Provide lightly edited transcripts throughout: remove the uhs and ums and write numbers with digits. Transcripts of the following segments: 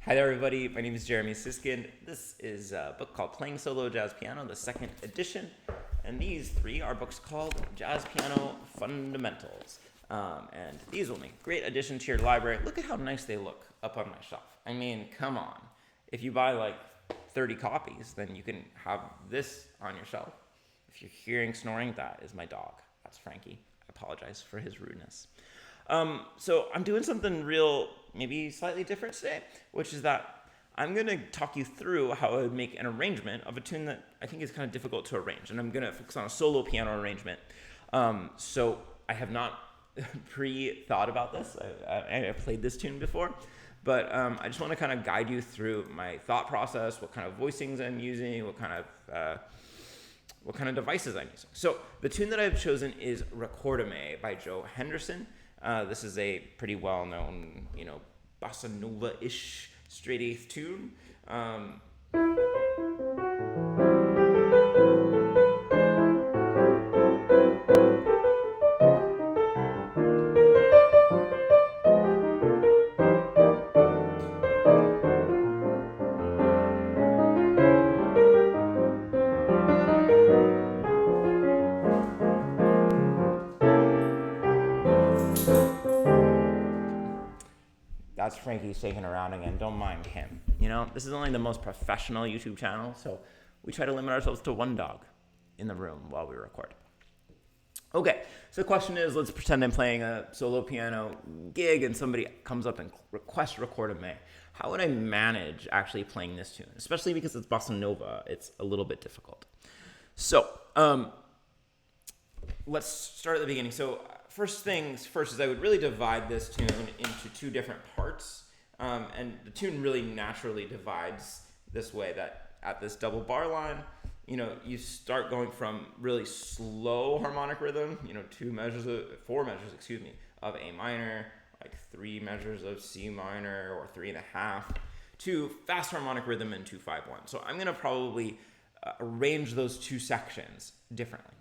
Hi there, everybody. My name is Jeremy Siskind. This is a book called Playing Solo Jazz Piano, the second edition. And these three are books called Jazz Piano Fundamentals. And these will make a great addition to your library. Look at how nice they look up on my shelf. I mean, come on. If you buy like 30 copies, then you can have this on your shelf. If you're hearing snoring, that is my dog. That's Frankie. I apologize for his rudeness. So I'm doing something real, maybe slightly different today, which is that I'm going to talk you through how I would make an arrangement of a tune that I think is kind of difficult to arrange. And I'm going to focus on a solo piano arrangement. So I have not pre-thought about this. I've played this tune before, but I just want to kind of guide you through my thought process, what kind of voicings I'm using, what kind of devices I'm using. So the tune that I've chosen is Recordame by Joe Henderson. This is a pretty well-known, bossa nova-ish straight eighth tune. That's Frankie shaking around again. Don't mind him. This is only the most professional YouTube channel, so we try to limit ourselves to one dog in the room while we record. Okay, so the question is, let's pretend I'm playing a solo piano gig and somebody comes up and requests Recordame. How would I manage actually playing this tune? Especially because it's bossa nova, it's a little bit difficult. So, let's start at the beginning. So, first things first is I would really divide this tune into two different parts. And the tune really naturally divides this way, that at this double bar line, you start going from really slow harmonic rhythm, 4 measures, of A minor, like 3 measures of C minor or 3.5, to fast harmonic rhythm in 2-5-1. So I'm going to probably arrange those two sections differently.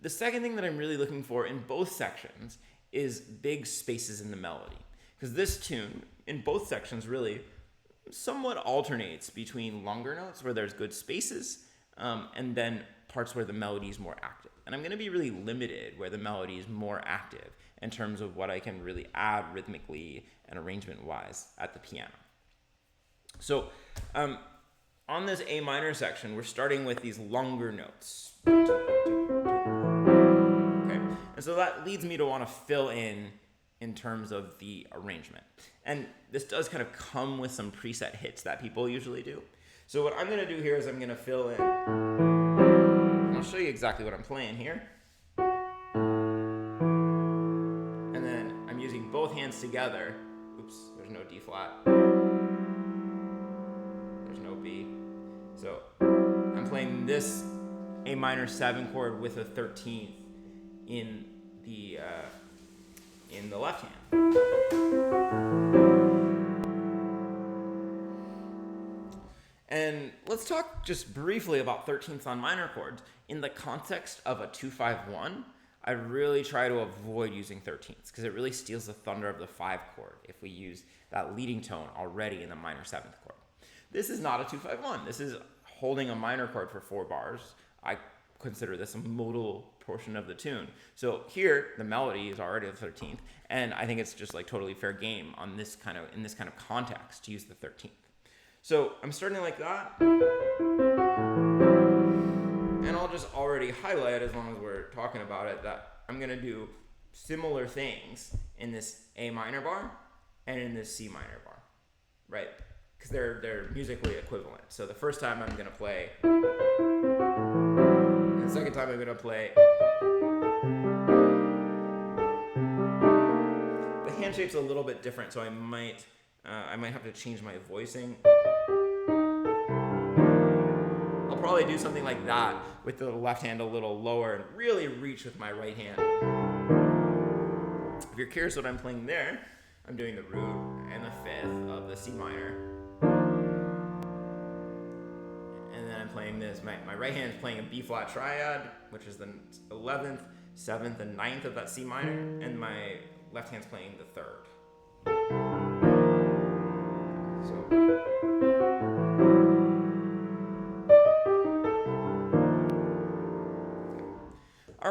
The second thing that I'm really looking for in both sections is big spaces in the melody. Because this tune, in both sections, really somewhat alternates between longer notes where there's good spaces and then parts where the melody is more active. And I'm going to be really limited where the melody is more active in terms of what I can really add rhythmically and arrangement-wise at the piano. So on this A minor section, we're starting with these longer notes. And so that leads me to want to fill in terms of the arrangement. And this does kind of come with some preset hits that people usually do. So what I'm going to do here is I'm going to fill in. And I'll show you exactly what I'm playing here. And then I'm using both hands together. Oops, there's no D flat. There's no B. So I'm playing this A minor 7 chord with a 13th in the left hand. And let's talk just briefly about 13ths on minor chords. In the context of a 2-5-1, I really try to avoid using 13ths because it really steals the thunder of the 5 chord if we use that leading tone already in the minor 7th chord. This is not a 2-5-1. This is holding a minor chord for 4 bars. I consider this a modal portion of the tune. So here, the melody is already the 13th, and I think it's just like totally fair game in this kind of context to use the 13th. So I'm starting like that, and I'll just already highlight, as long as we're talking about it, that I'm going to do similar things in this A minor bar and in this C minor bar, right? Because they're musically equivalent. So the first time I'm going to play, and the second time I'm going to play. The hand shape's a little bit different, so I might have to change my voicing. I'll probably do something like that with the left hand a little lower and really reach with my right hand. If you're curious what I'm playing there, I'm doing the root and the 5th of the C minor. And then I'm playing this. My right hand is playing a B flat triad, which is the 11th, 7th, and 9th of that C minor, and my left hand's playing the 3rd.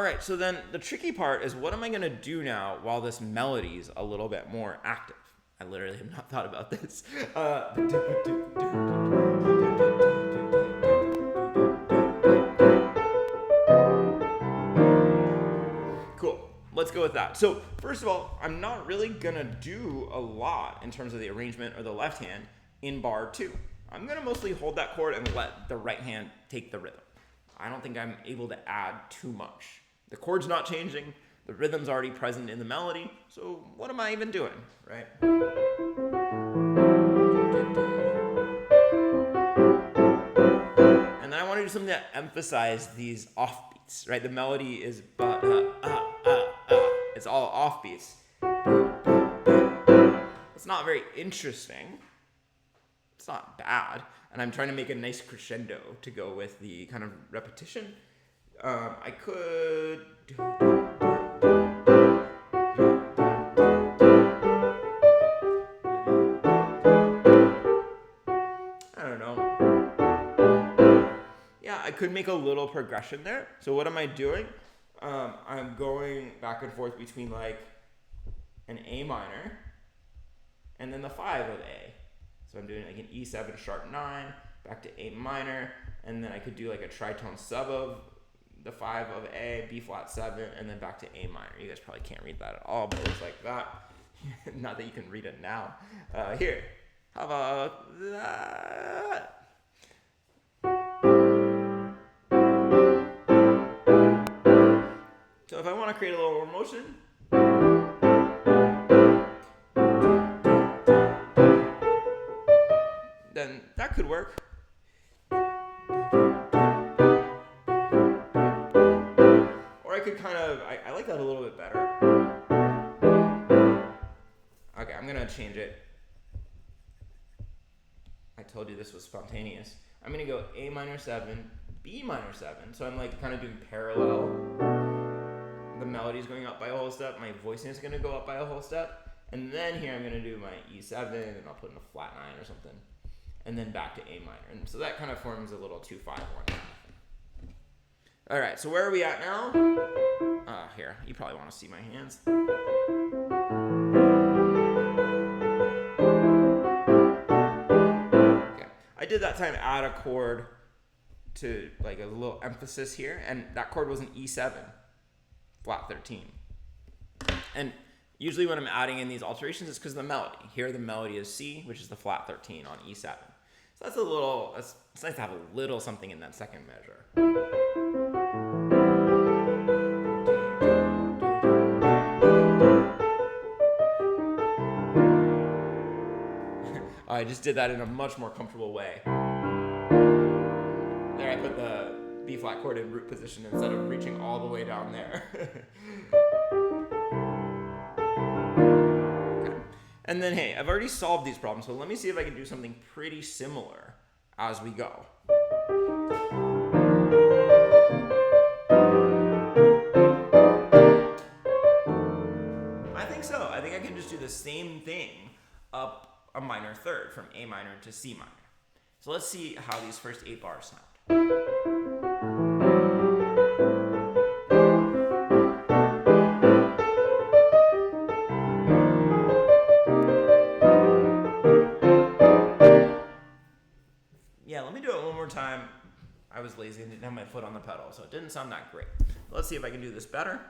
All right, so then the tricky part is what am I going to do now while this melody's a little bit more active? I literally have not thought about this. Cool. Let's go with that. So first of all, I'm not really going to do a lot in terms of the arrangement or the left hand in bar 2. I'm going to mostly hold that chord and let the right hand take the rhythm. I don't think I'm able to add too much. The chord's not changing. The rhythm's already present in the melody. So what am I even doing, right? And then I want to do something that emphasizes these offbeats, right? The melody is it's all offbeats. It's not very interesting. It's not bad. And I'm trying to make a nice crescendo to go with the kind of repetition. I could... I don't know. Yeah, I could make a little progression there. So what am I doing? I'm going back and forth between like an A minor and then the 5 of A. So I'm doing like an E7 sharp 9, back to A minor, and then I could do like a tritone sub of the 5 of A, B flat 7, and then back to A minor. You guys probably can't read that at all, but it looks like that. Not that you can read it now. Here, how about that? So if I want to create a little more motion, then that could work. Or I could kind of, I like that a little bit better. Okay, I'm gonna change it. I told you this was spontaneous. I'm gonna go A minor 7, B minor 7. So I'm like kind of doing parallel. The melody's going up by a whole step. My voicing is gonna go up by a whole step. And then here I'm gonna do my E7 and I'll put in a flat 9 or something. And then back to A minor. And so that kind of forms a little 2-5-1. All right, so where are we at now? Here, you probably want to see my hands. Okay, I did that time add a chord to like a little emphasis here, and that chord was an E7, flat 13. And usually when I'm adding in these alterations, it's because of the melody. Here the melody is C, which is the flat 13 on E7. So that's a little, it's nice to have a little something in that second measure. I just did that in a much more comfortable way. There I put the B flat chord in root position instead of reaching all the way down there. And then, hey, I've already solved these problems, so let me see if I can do something pretty similar as we go. I think so. I think I can just do the same thing up a minor third from A minor to C minor. So let's see how these first 8 bars sound. Let me do it one more time. I was lazy and didn't have my foot on the pedal, so it didn't sound that great. Let's see if I can do this better.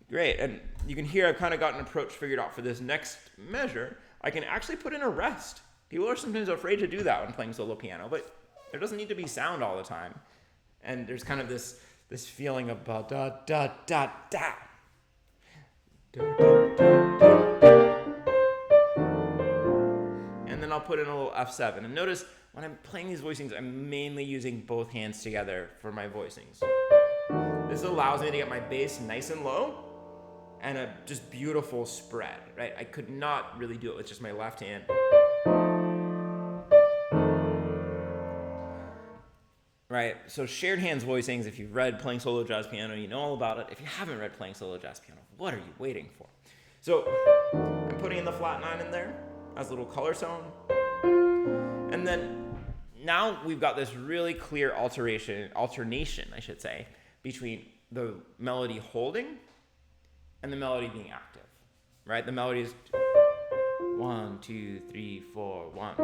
Great, and you can hear I've kind of got an approach figured out for this next measure. I can actually put in a rest. People are sometimes afraid to do that when playing solo piano, but there doesn't need to be sound all the time. And there's kind of this feeling of da da da da da. And then I'll put in a little F7. And notice when I'm playing these voicings, I'm mainly using both hands together for my voicings. This allows me to get my bass nice and low and a just beautiful spread, right? I could not really do it with just my left hand. right? So shared hands voicings, if you've read Playing Solo Jazz Piano, you know all about it. If you haven't read Playing Solo Jazz Piano, what are you waiting for? So I'm putting in the flat 9 in there as a little color tone. And then now we've got this really clear alternation, I should say, between the melody holding and the melody being active, right? The melody is 1, 2, 3, 4, 1.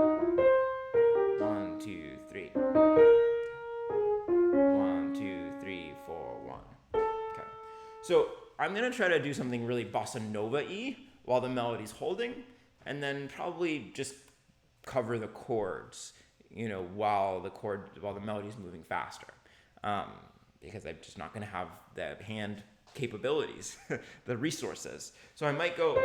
1, 2, 3. 1, 2, 3, 4, 1. Okay. So I'm going to try to do something really bossa nova-y while the melody's holding, and then probably just cover the chords, while the melody's moving faster. Because I'm just not going to have the hand capabilities, the resources. So I might go.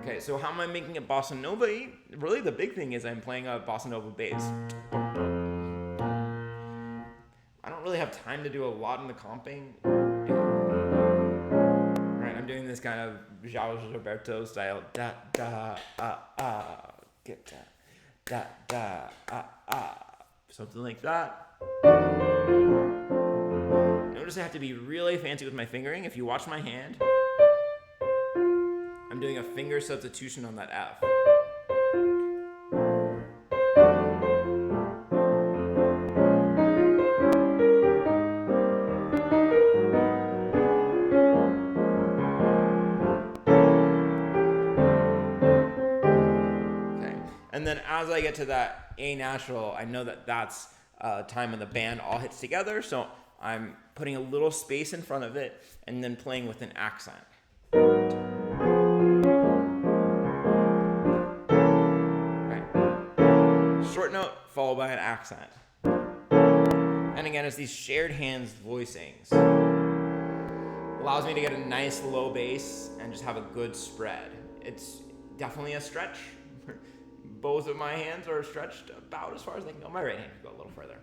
Okay, so how am I making it bossa nova-y? Really, the big thing is I'm playing a bossa nova bass. I don't really have time to do a lot in the comping. Right, I'm doing this kind of João Gilberto style. Da da get that. Da da something like that. Notice I have to be really fancy with my fingering. If you watch my hand, I'm doing a finger substitution on that F. And then as I get to that A natural, I know that that's time when the band all hits together. So I'm putting a little space in front of it and then playing with an accent. Right. Short note followed by an accent. And again, it's these shared hands voicings. Allows me to get a nice low bass and just have a good spread. It's definitely a stretch. Both of my hands are stretched about as far as they can go. My right hand can go a little further.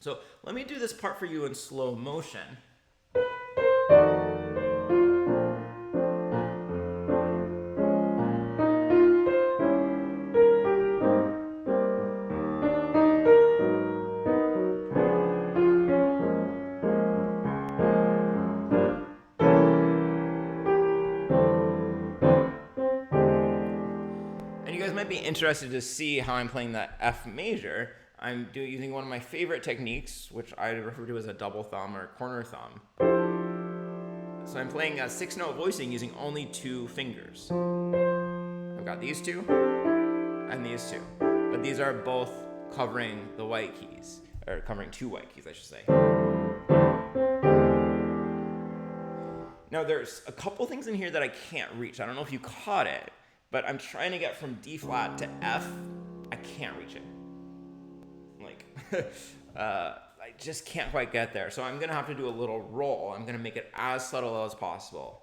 So let me do this part for you in slow motion. Be interested to see how I'm playing that F major. I'm using one of my favorite techniques, which I refer to as a double thumb or corner thumb. So I'm playing a 6-note voicing using only 2 fingers. I've got these 2 and these 2, but these are both covering the white keys, or covering 2 white keys, I should say. Now there's a couple things in here that I can't reach. I don't know if you caught it, but I'm trying to get from D flat to F. I can't reach it. I just can't quite get there. So I'm going to have to do a little roll. I'm going to make it as subtle as possible.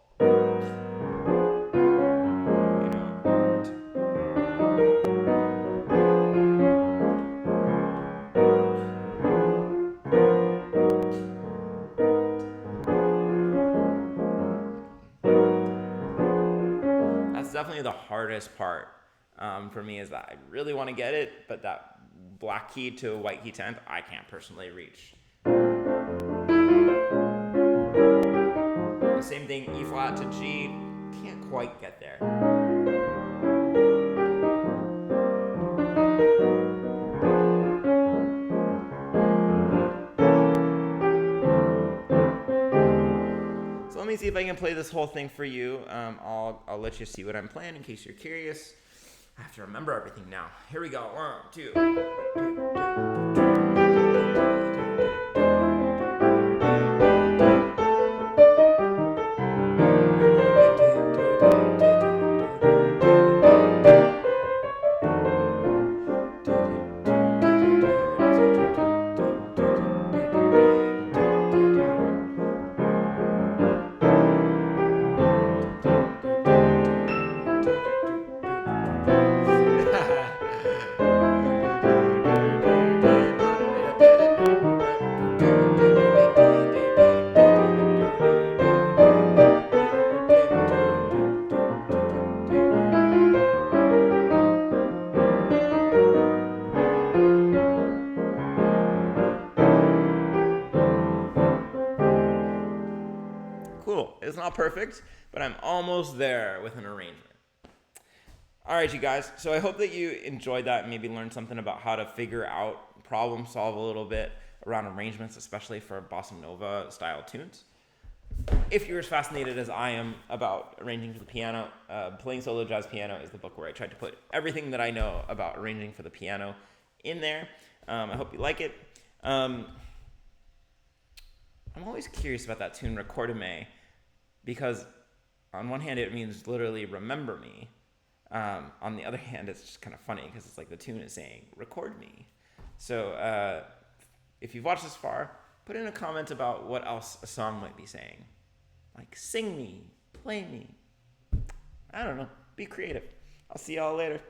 Definitely the hardest part for me is that I really want to get it, but that black key to white key 10th, I can't personally reach. The same thing, E flat to G, can't quite get there. Let me see if I can play this whole thing for you. I'll let you see what I'm playing in case you're curious. I have to remember everything now. Here we go. 1, 2. cool. It's not perfect, but I'm almost there with an arrangement. All right, you guys. So I hope that you enjoyed that and maybe learned something about how to figure out, problem solve a little bit around arrangements, especially for bossa nova style tunes. If you're as fascinated as I am about arranging for the piano, Playing Solo Jazz Piano is the book where I tried to put everything that I know about arranging for the piano in there. I hope you like it. I'm always curious about that tune, Recordame, because on one hand, it means literally remember me. On the other hand, it's just kind of funny because it's like the tune is saying, record me. So if you've watched this far, put in a comment about what else a song might be saying. Like, sing me, play me. I don't know. Be creative. I'll see y'all later.